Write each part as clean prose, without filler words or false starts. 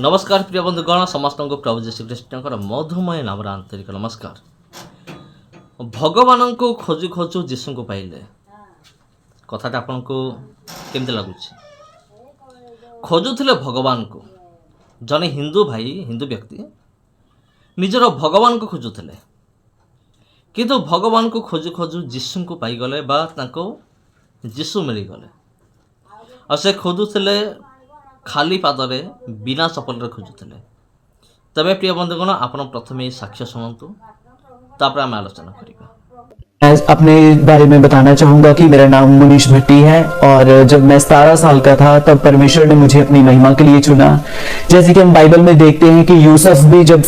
नमस्कार प्रिय बंधुगण समस्त को प्रभु जी श्रीकृष्ण मधुमय नाम आंतरिक नमस्कार। भगवान को खोजु खोजु जीशु को पाइले कथाटा आपन को केमती लगुच खोजुले भगवान को जने हिंदू भाई हिंदू व्यक्ति निजर भगवान को खोजुले किंतु भगवान को खोजु खोजु जीशु को पाईगले बा तांको जीशु मिलीगले और से खोजुले खाली पादरे बिना चपल खोजुले। तबे प्रिय बंधुगण आपन प्रथमे साक्ष्य शुणु तापर आम आलोचना करिबा। मैं अपने बारे में बताना चाहूंगा कि मेरा नाम मुनीश भट्टी है और जब मैं 17 साल का था तब परमेश्वर ने मुझे अपनी महिमा के लिए चुना। जैसे कि हम बाइबल में देखते हैं कि यूसुफ भी जब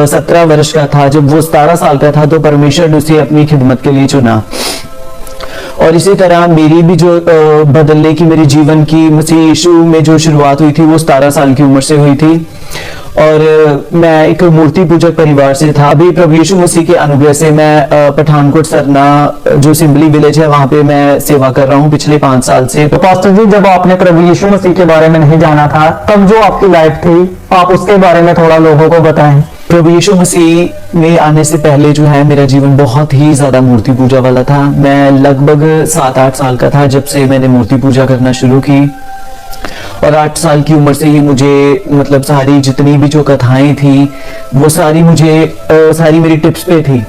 17 वर्ष का था, जब वो 17 साल का था तो परमेश्वर ने उसे अपनी खिदमत के लिए चुना। और इसी तरह मेरी भी जो बदलने की मेरे जीवन की मसीह यीशु में जो शुरुआत हुई थी वो 17 साल की उम्र से हुई थी। और मैं एक मूर्ति पूजक परिवार से था। अभी प्रभु यीशु मसीह के अनुग्रह से मैं पठानकोट सरना जो सिंबली विलेज है वहां पे मैं सेवा कर रहा हूँ पिछले 5 साल से। तो पास्टर जी, जब आपने प्रभु यीशु मसीह के बारे में नहीं जाना था तब जो आपकी लाइफ थी, आप उसके बारे में थोड़ा लोगों को बताएं। प्रभु यीशु मसीह में आने से पहले जो है मेरा जीवन बहुत ही ज्यादा मूर्ति पूजा वाला था। मैं लगभग 7-8 साल का था जब से मैंने मूर्ति पूजा करना शुरू की और 8 साल की उम्र से ही मुझे मतलब सारी जितनी भी जो कथाएं थी वो सारी मेरी टिप्स पे थी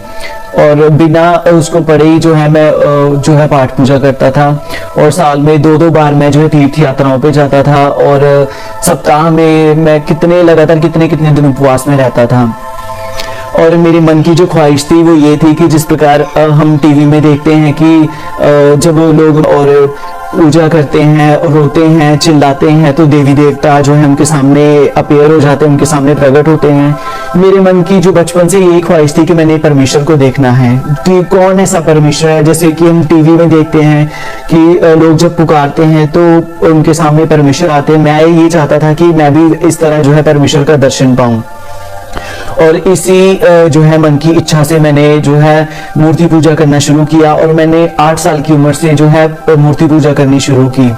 और बिना उसको पढ़े ही जो है मैं जो है पाठ पूजा करता था। और साल में 2-2 बार मैं जो है तीर्थ यात्राओं पे जाता था और सप्ताह में मैं लगातार कितने दिन उपवास में रहता था। और मेरे मन की जो ख्वाहिश थी वो ये थी कि जिस प्रकार हम टीवी में देखते हैं कि जब लोग और पूजा करते हैं और रोते हैं चिल्लाते हैं तो देवी देवता जो है उनके सामने अपीयर हो जाते हैं, उनके सामने प्रकट होते हैं। मेरे मन की जो बचपन से यही ख्वाहिश थी कि मैंने परमेश्वर को देखना है कि कौन ऐसा परमेश्वर है। जैसे कि हम टीवी में देखते हैं कि लोग जब पुकारते हैं तो उनके सामने परमेश्वर आते हैं। मैं ये चाहता था कि मैं भी इस तरह जो है परमेश्वर का दर्शन पाऊं। और इसी जो है मन की इच्छा से मैंने जो है मूर्ति पूजा करना शुरू किया और मैंने 8 साल की उम्र से जो है मूर्ति पूजा करनी शुरू की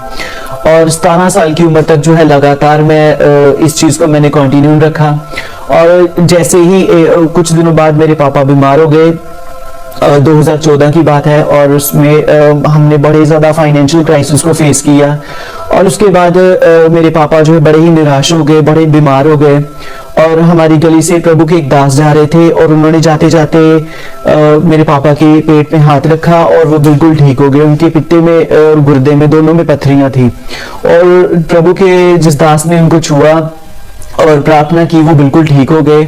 और 17 साल की उम्र तक जो है लगातार मैं इस चीज को मैंने कंटिन्यू रखा। और जैसे ही कुछ दिनों बाद मेरे पापा बीमार हो गए, 2014 की बात है, और उसमें हमने बड़े ज्यादा फाइनेंशियल क्राइसिस को फेस किया और उसके बाद मेरे पापा जो है बड़े ही निराश हो गए, बड़े बीमार हो गए। और हमारी गली से प्रभु के एक दास जा रहे थे और उन्होंने जाते जाते मेरे पापा के पेट में हाथ रखा और वो बिल्कुल ठीक हो गए। उनके पित्ते में और गुर्दे में दोनों में पथरियां थी और प्रभु के जिस दास ने उनको छुआ और प्रार्थना की वो बिल्कुल ठीक हो गए।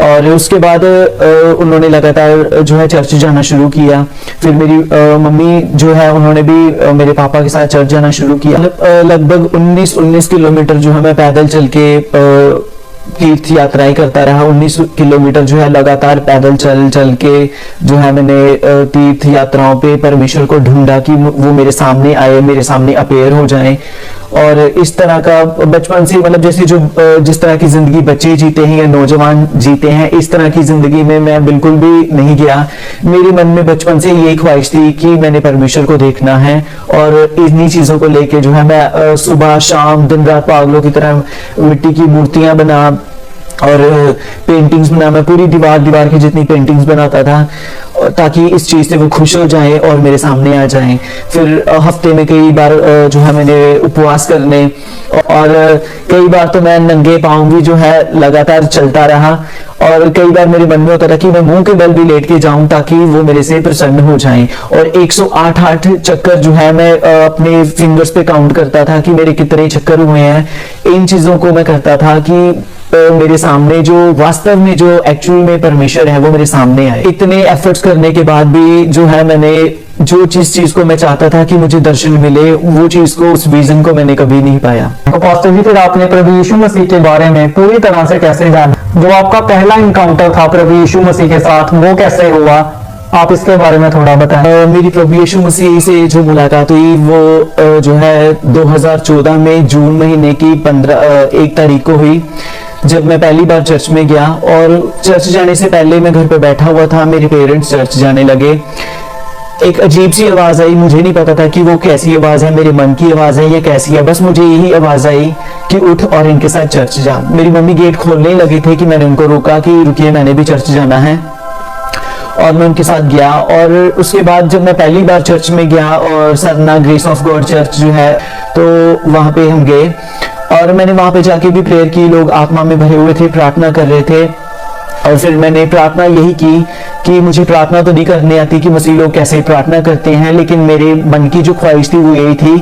और उसके बाद उन्होंने लगातार जो है चर्च जाना शुरू किया। फिर मेरी मम्मी जो है उन्होंने भी मेरे पापा के साथ चर्च जाना शुरू किया। लगभग 19 किलोमीटर जो है मैं पैदल चल के तीर्थ यात्राएं करता रहा। 19 किलोमीटर जो है लगातार पैदल चल के जो है मैंने तीर्थ यात्राओं पे परमेश्वर को ढूंढा कि वो मेरे सामने आए, मेरे सामने अपीयर हो जाएं। और इस तरह का बचपन से मतलब जिस तरह की जिंदगी बच्चे जीते हैं या नौजवान जीते हैं, इस तरह की जिंदगी में मैं बिल्कुल भी नहीं गया। मेरे मन में बचपन से यही ख्वाहिश थी कि मैंने परमेश्वर को देखना है और इन्हीं चीजों को लेके जो है मैं सुबह शाम दिन रात पागलों की तरह मिट्टी की मूर्तियां बना और पेंटिंग्स बना। मैं पूरी दीवार की जितनी पेंटिंग्स बनाता था ताकि इस चीज से वो खुश हो जाएं और मेरे सामने आ जाएं। फिर हफ्ते में कई बार जो है मैंने उपवास करने और कई बार तो मैं नंगे पांव भी जो है लगातार चलता रहा। और कई बार मेरे मन में होता था कि मैं मुंह के बल भी लेट के जाऊं ताकि वो मेरे से प्रसन्न हो जाएं। और 108 चक्कर जो है मैं अपने फिंगर्स पे काउंट करता था कि मेरे कितने चक्कर हुए हैं। इन चीजों को मैं करता था कि मेरे सामने जो वास्तव में जो एक्चुअल में परमेश्वर है वो मेरे सामने आए। इतने एफर्ट्स करने के बाद भी जो है मैंने जो चीज को मैं चाहता था कि मुझे दर्शन मिले वो चीज को, उस विजन को मैंने कभी नहीं पाया। तो पास्टर जी, फिर आपने प्रभु यीशु मसीह के बारे में पूरी तरह से कैसे जाना? जो आपका पहला इनकाउंटर था प्रभु यीशु मसीह के साथ वो कैसे हुआ, आप इसके बारे में थोड़ा बताएं। मेरी प्रभु यीशु मसीह से जो मुलाकात हुई वो जो है 2014 में जून महीने की 1 तारीख को हुई, जब मैं पहली बार चर्च में गया। और चर्च जाने से पहले मैं घर पे बैठा हुआ था, मेरे पेरेंट्स चर्च जाने लगे एक अजीब सी आवाज आई। मुझे नहीं पता था कि वो कैसी आवाज है, मेरे मन की आवाज है या कैसी है। बस मुझे यही आवाज आई कि उठ और इनके साथ चर्च जा। मेरी मम्मी गेट खोलने ही लगे थे कि मैंने उनको रोका कि रुकिए, मैंने भी चर्च जाना है, और मैं उनके साथ गया। और उसके बाद जब मैं पहली बार चर्च में गया और Sarna grace of God church जो है, तो वहाँ पे हम गए और मैंने वहाँ पे जाके भी प्रेयर की। लोग आत्मा में भरे हुए थे, प्रार्थना कर रहे थे। और फिर मैंने प्रार्थना यही की कि मुझे प्रार्थना तो नहीं करने आती कि मसीह लोग कैसे प्रार्थना करते हैं, लेकिन मेरे मन की जो ख्वाहिश थी वो यही थी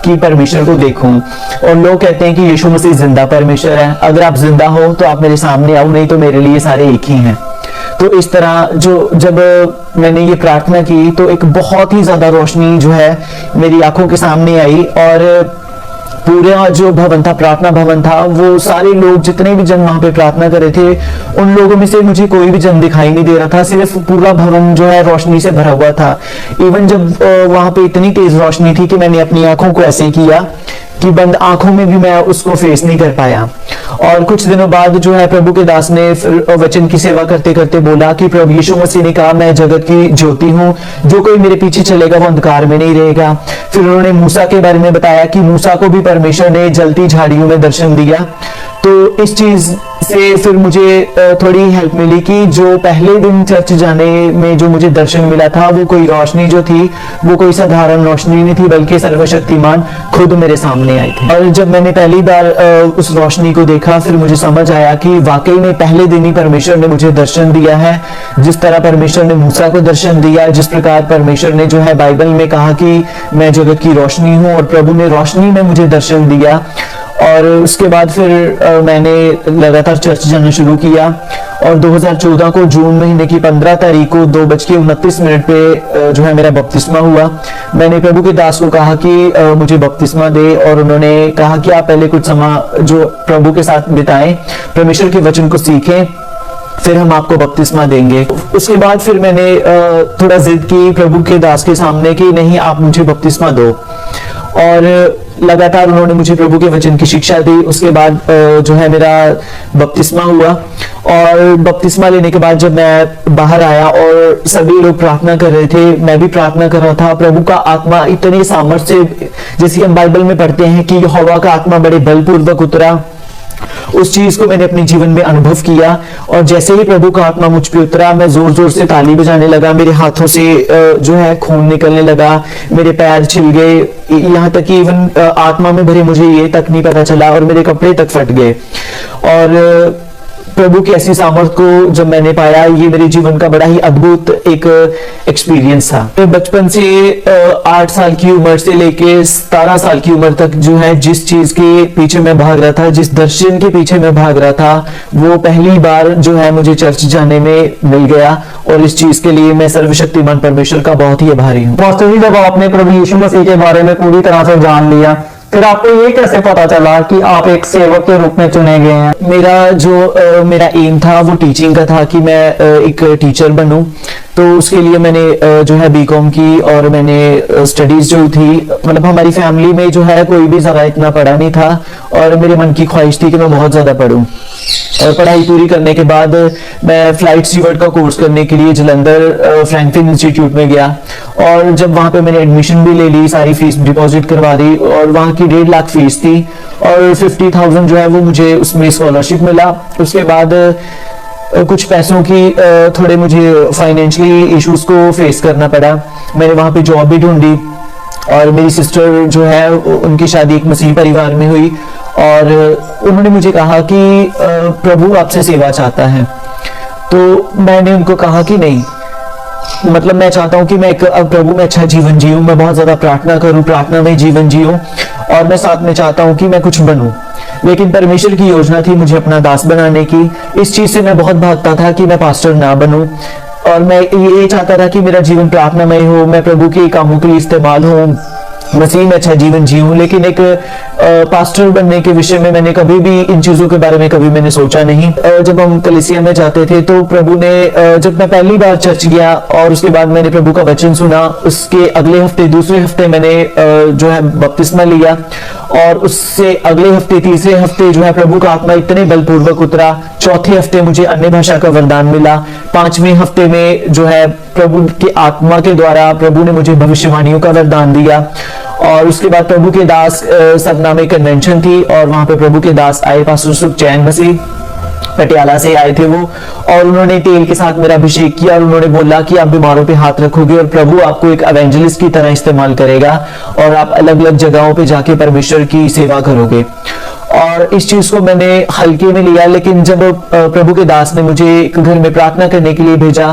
कि परमेश्वर को देखूं। और लोग कहते हैं कि यीशु मसीह जिंदा परमेश्वर है, अगर आप जिंदा हो तो आप मेरे सामने आओ, नहीं तो मेरे लिए सारे एक ही हैं। तो इस तरह जब मैंने ये प्रार्थना की तो एक बहुत ही ज्यादा रोशनी जो है मेरी आंखों के सामने आई, और पूरा जो भवन था, प्रार्थना भवन था, वो सारे लोग, जितने भी जन वहां पे प्रार्थना कर रहे थे, उन लोगों में से मुझे कोई भी जन दिखाई नहीं दे रहा था। सिर्फ पूरा भवन जो है रोशनी से भरा हुआ था। इवन जब वहां पे इतनी तेज रोशनी थी कि मैंने अपनी आंखों को ऐसे किया कि बंद आंखों में भी मैं उसको फेस नहीं कर पाया। और कुछ दिनों बाद जो है प्रभु के दास ने फिर वचन की सेवा करते करते बोला कि प्रभु यीशु मसीह ने कहा, मैं जगत की ज्योति हूँ, जो कोई मेरे पीछे चलेगा वो अंधकार में नहीं रहेगा। फिर उन्होंने मूसा के बारे में बताया कि मूसा को भी परमेश्वर ने जलती झाड़ियों में दर्शन दिया। तो इस चीज से फिर मुझे थोड़ी हेल्प मिली कि जो पहले दिन चर्च जाने में जो मुझे दर्शन मिला था, वो कोई रोशनी जो थी वो कोई साधारण रोशनी नहीं थी, बल्कि सर्वशक्तिमान खुद मेरे सामने आई थी। और जब मैंने पहली बार उस रोशनी को देखा, फिर मुझे समझ आया कि वाकई में पहले दिन ही परमेश्वर ने मुझे दर्शन दिया है। जिस तरह परमेश्वर ने मूसा को दर्शन दिया, जिस प्रकार परमेश्वर ने जो है बाइबल में कहा कि मैं जगत की रोशनी हूँ, और प्रभु ने रोशनी में मुझे दर्शन दिया। और उसके बाद फिर मैंने लगातार चर्च जाना शुरू किया। और 2014 को जून महीने की 15 तारीख को 2:29 पे जो है मेरा बपतिस्मा हुआ। मैंने प्रभु के दास को कहा कि मुझे बपतिस्मा दे, और उन्होंने कहा कि आप पहले कुछ समय जो प्रभु के साथ बिताएं, परमेश्वर के वचन को सीखें, फिर हम आपको बपतिस्मा देंगे। उसके बाद फिर मैंने थोड़ा जिद की प्रभु के दास के सामने कि नहीं, आप मुझे बपतिस्मा दो। और लगातार उन्होंने मुझे प्रभु के वचन की शिक्षा दी। उसके बाद जो है मेरा बपतिस्मा हुआ। और बपतिस्मा लेने के बाद जब मैं बाहर आया और सभी लोग प्रार्थना कर रहे थे, मैं भी प्रार्थना कर रहा था, प्रभु का आत्मा इतने सामर्थ्य से, जैसे हम बाइबल में पढ़ते हैं कि यहोवा का आत्मा बड़े बलपूर्वक उतरा, उस चीज को मैंने अपने जीवन में अनुभव किया। और जैसे ही प्रभु का आत्मा मुझ पे उतरा, मैं जोर जोर से ताली बजाने लगा, मेरे हाथों से जो है खून निकलने लगा, मेरे पैर छिल गए, यहाँ तक कि इवन आत्मा में भरे मुझे ये तक नहीं पता चला, और मेरे कपड़े तक फट गए। और प्रभु की ऐसी सामर्थ को जब मैंने पाया, ये मेरे जीवन का बड़ा ही अद्भुत एक एक्सपीरियंस था। मैं बचपन से 8 साल की उम्र से लेके 17 साल की उम्र तक जो है जिस चीज के पीछे मैं भाग रहा था, जिस दर्शन के पीछे मैं भाग रहा था, वो पहली बार जो है मुझे चर्च जाने में मिल गया। और इस चीज के लिए मैं सर्वशक्तिमान परमेश्वर का बहुत ही आभारी हूँ। पास्टर जी, जब आपने प्रभु यीशु मसीह के बारे में पूरी तरह से जान लिया, फिर आपको ये कैसे पता चला कि आप एक सेवक के रूप में चुने गए हैं? मेरा एम था वो टीचिंग का था कि मैं एक टीचर बनूं। तो उसके लिए मैंने जो है बीकॉम की, और मैंने स्टडीज जो थी, मतलब हमारी फैमिली में जो है कोई भी ज्यादा इतना पढ़ा नहीं था, और मेरे मन की ख्वाहिश थी कि मैं बहुत ज्यादा पढूं। और पढ़ाई पूरी करने के बाद मैं फ्लाइट स्टीवर्ड का कोर्स करने के लिए जलंधर फ्रैंकलिन इंस्टीट्यूट में गया। और जब वहां पे मैंने एडमिशन भी ले ली, सारी फीस डिपॉजिट करवा दी, और वहां की 1.5 लाख फीस थी, और 50,000 जो है वो मुझे उसमें स्कॉलरशिप मिला। उसके बाद कुछ पैसों की थोड़े मुझे फाइनेंशियली इश्यूज को फेस करना पड़ा। मैंने वहां पे जॉब भी ढूंढी, और मेरी सिस्टर जो है उनकी शादी एक मसीह परिवार में हुई, और उन्होंने मुझे कहा कि प्रभु आपसे सेवा चाहता है। तो मैंने उनको कहा कि नहीं, मतलब मैं चाहता हूं कि मैं प्रभु में अच्छा जीवन जीऊं, मैं बहुत ज्यादा प्रार्थना करूं, प्रार्थना में जीवन जीऊं, और मैं साथ में चाहता हूं कि मैं कुछ बनूं। लेकिन परमेश्वर की योजना थी मुझे अपना दास बनाने की। इस चीज से मैं बहुत भागता था कि मैं पास्टर ना बनूं, और मैं ये चाहता था कि मेरा जीवन प्रार्थनामय हो, मैं प्रभु के कामों के लिए इस्तेमाल हूं, मसीह में अच्छा जीवन जीऊं, लेकिन एक पास्टर बनने के विषय में मैंने कभी भी इन चीजों के बारे में कभी मैंने सोचा नहीं। जब हम कलीसिया में जाते थे तो प्रभु ने जब मैं पहली बार चर्च गया और उसके बाद मैंने प्रभु का वचन सुना, उसके अगले हफ्ते दूसरे हफ्ते मैंने जो है बपतिस्मा लिया, और उससे अगले हफ्ते तीसरे हफ्ते जो है प्रभु का आत्मा इतने बलपूर्वक उतरा। चौथे हफ्ते मुझे अन्य भाषा का वरदान मिला। पांचवें हफ्ते में जो है प्रभु के आत्मा के द्वारा प्रभु ने मुझे भविष्यवाणियों का वरदान दिया। और उसके बाद प्रभु के दास सतना में कन्वेंशन थी और वहां पे प्रभु के दास आए, पास्टर सुखचैन मसीह पटियाला से आए थे वो, और उन्होंने तेल के साथ मेरा अभिषेक किया और उन्होंने बोला कि आप बीमारों पे हाथ रखोगे और प्रभु आपको एक एवेंजलिस्ट की तरह इस्तेमाल करेगा और आप अलग अलग जगहों पे जाके परमेश्वर की सेवा करोगे। और इस चीज को मैंने हल्के में लिया, लेकिन जब प्रभु के दास ने मुझे एक घर में प्रार्थना करने के लिए भेजा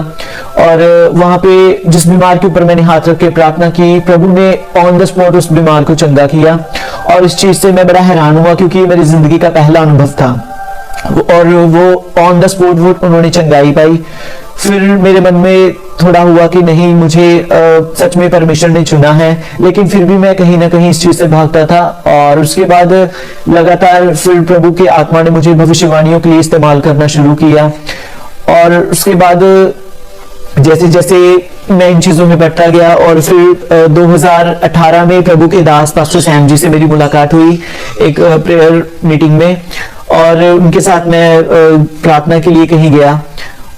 और वहां पे जिस बीमार के ऊपर मैंने हाथ रख के प्रार्थना की, प्रभु ने ऑन द स्पॉट उस बीमार को चंगा किया। और इस चीज से मैं बड़ा हैरान हुआ क्योंकि ये मेरी जिंदगी का पहला अनुभव था और वो ऑन द स्पॉट वो उन्होंने चंगाई पाई। फिर मेरे मन में थोड़ा हुआ कि नहीं, मुझे सच में परमेश्वर ने चुना है, लेकिन फिर भी मैं कहीं ना कहीं इस चीज से भागता था। और उसके बाद लगातार फिर प्रभु के आत्मा ने मुझे भविष्यवाणियों के लिए इस्तेमाल करना शुरू किया। और उसके बाद जैसे जैसे मैं इन चीजों में बैठता गया और फिर 2018 में प्रभु के दास पास्टर सैम जी से मेरी मुलाकात हुई एक प्रेयर मीटिंग में, और उनके साथ मैं प्रार्थना के लिए कहीं गया।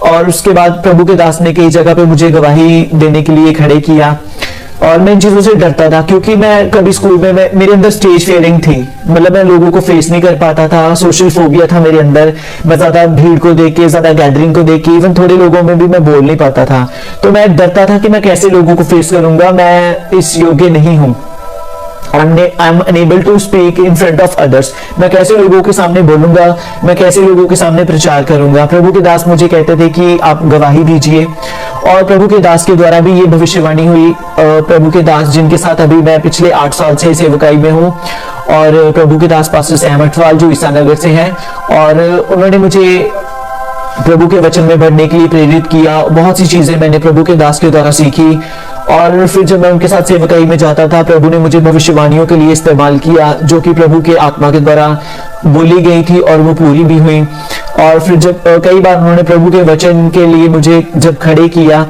और उसके बाद प्रभु के दास ने कई जगह पे मुझे गवाही देने के लिए खड़े किया और मैं इन चीजों से डरता था क्योंकि मैं कभी स्कूल में मेरे अंदर स्टेज फियरिंग थी, मतलब मैं लोगों को फेस नहीं कर पाता था, सोशल फोबिया था मेरे अंदर। मैं ज्यादा भीड़ को देख के, ज्यादा गैदरिंग को देख के, इवन थोड़े लोगों में भी मैं बोल नहीं पाता था। तो मैं डरता था कि मैं कैसे लोगों को फेस करूंगा, मैं इस योग्य नहीं हूं। I am unable to speak in front of others. मैं कैसे लोगों के सामने बोलूंगा, मैं कैसे लोगों के सामने प्रचार करूंगा। प्रभु के दास मुझे कहते थे कि आप गवाही दीजिए, और प्रभु के दास के द्वारा भी ये भविष्यवाणी हुई। प्रभु के दास जिनके साथ अभी मैं पिछले 8 साल से सेवकाई में हूँ, और प्रभु के दास पास्टर सैम अटवाल जो ईसानगर से हैं, और उन्होंने मुझे प्रभु के वचन में बढ़ने के लिए प्रेरित किया। बहुत सी चीजें मैंने प्रभु के दास के द्वारा सीखी। और फिर जब मैं उनके साथ सेवकाई में जाता था, प्रभु ने मुझे भविष्यवाणियों के लिए इस्तेमाल किया जो कि प्रभु के आत्मा के द्वारा बोली गई थी और वो पूरी भी हुई। और फिर जब कई बार उन्होंने प्रभु के वचन के लिए मुझे जब खड़े किया,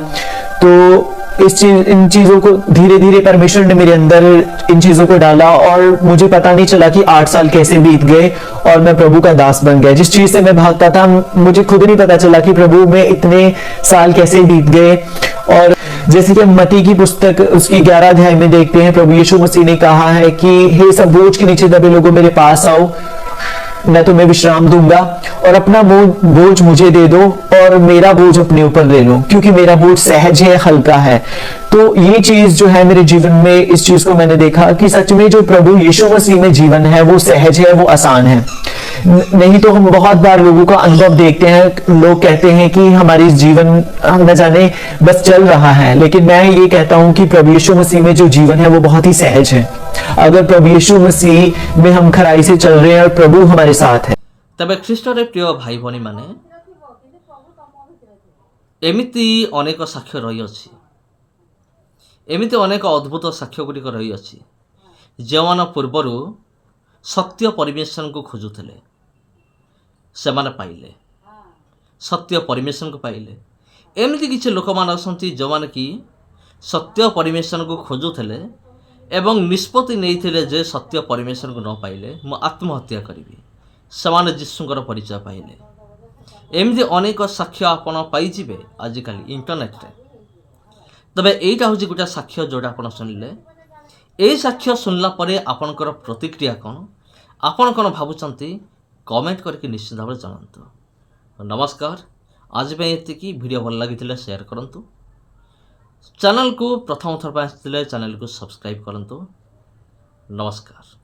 तो इन चीजों को धीरे धीरे परमेश्वर ने मेरे अंदर इन चीजों को डाला और मुझे पता नहीं चला कि 8 साल कैसे बीत गए और मैं प्रभु का दास बन गया। जिस चीज से मैं भागता था मुझे खुद नहीं पता चला कि प्रभु में इतने साल कैसे बीत गए। और जैसे कि हम मत्ती की पुस्तक उसकी 11 अध्याय में देखते हैं, प्रभु यीशु मसीह ने कहा है कि हे सब बोझ के नीचे दबे लोगों मेरे पास आओ, मैं तुम्हें विश्राम दूंगा, और अपना बोझ मुझे दे दो और मेरा बोझ अपने ऊपर ले लो, क्योंकि मेरा बोझ सहज है, हल्का है। तो ये चीज जो है मेरे जीवन में, इस चीज को मैंने देखा कि सच में जो प्रभु यीशु मसीह में जीवन है वो सहज है, वो आसान है। नहीं तो हम बहुत बार लोगों का अनुभव देखते हैं, लोग कहते हैं कि हमारी जीवन न जाने बस चल रहा है, लेकिन मैं ये कहता हूं कि प्रभु यीशु मसीह में जो जीवन है वो बहुत ही सहज है। अगर प्रभु यीशु मसीह में हम खराई से चल रहे हैं और प्रभु हमारे साथ है। तबे ख्रीष्टरे प्रिय भाई भनी माने एमिति अनेक साक्ष्य रही अछि, एमिति अनेक अद्भुत साक्ष्य गुड़िक रही अछि जेमान पूर्वरु सत्य परमेश्वर को खोजुले सेमाने पाइले, सत्य परमेश्वर को पाइले। एमती किसी लोक मान जो माने कि सत्य परमेश्वर को खोजुले एवं निष्पत्ति नहीं जे सत्य परमेश्वर को न पाइले मु आत्महत्या करी, सेमाने जीशुंकर परिचय पाइले। एमती अनेक साक्ष्य आपन पाइजिबे आजिकल इंटरनेट रे। तबे एटा हूँ गोटे साक्ष्य जोटा आपन सुनिले, ए साक्ष्य सुनला परे आपनकर प्रतिक्रिया कौन, आपन कौन भावुचंती कमेंट करके निश्चित भाव जानतु। नमस्कार, आज पे एतिकी वीडियो भल लगी शेयर करंतु, चैनल को प्रथम थर पर चैनल को सब्सक्राइब करंतु। नमस्कार।